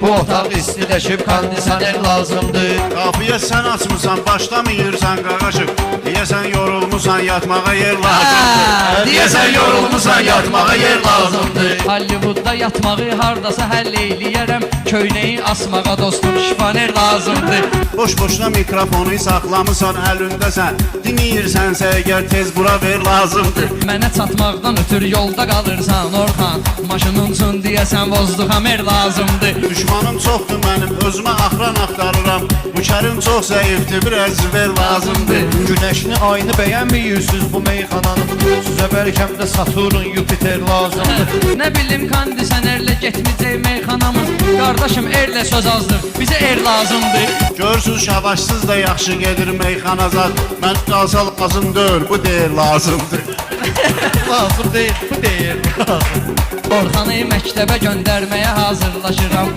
Bu otaq istiləşib kondisioner lazımdır. Qapıya sən açmısan, başlamayırsan qaqaşıq. Deyəsən yorulmusan, yatmağa yer lazımdır. Deyəsən yorulmusan, yatmağa yer lazımdır. Hollywoodda yatmağı hardasa həll eyləyərəm. Köynəyi asmağa dostum şifaner lazımdır. Boş-boşuna mikrofonu saxlamısan əlindəsən. Dinləyirsənsə əgər tez bura ver lazımdır. Mənə çatmaqdan ötür yolda qalırsan Orxan. Maşının üçün deyəsən vozduxamer lazımdır. Düşmanım çoxdur mənim, özümə axran axtarıram. Bu kərim çox zəifdir, biraz ver lazımdır. Günəşini, ayını bəyənməyirsiniz bu meyxananın. Sizə bəlkəm də Saturn, Jupiter lazımdır. Nə bilim kondisionerlə getməyəcək meyxanamız. Qardaşım erlə söz azdır, bizə er lazımdır. Görsüz şavaşsız da yaxşı gedir meyxana zat. Mən qalsa lazım deyil, bu deyil lazımdır. Lazım deyil, bu deyil. Orxanı məktəbə göndərməyə hazırlaşıram.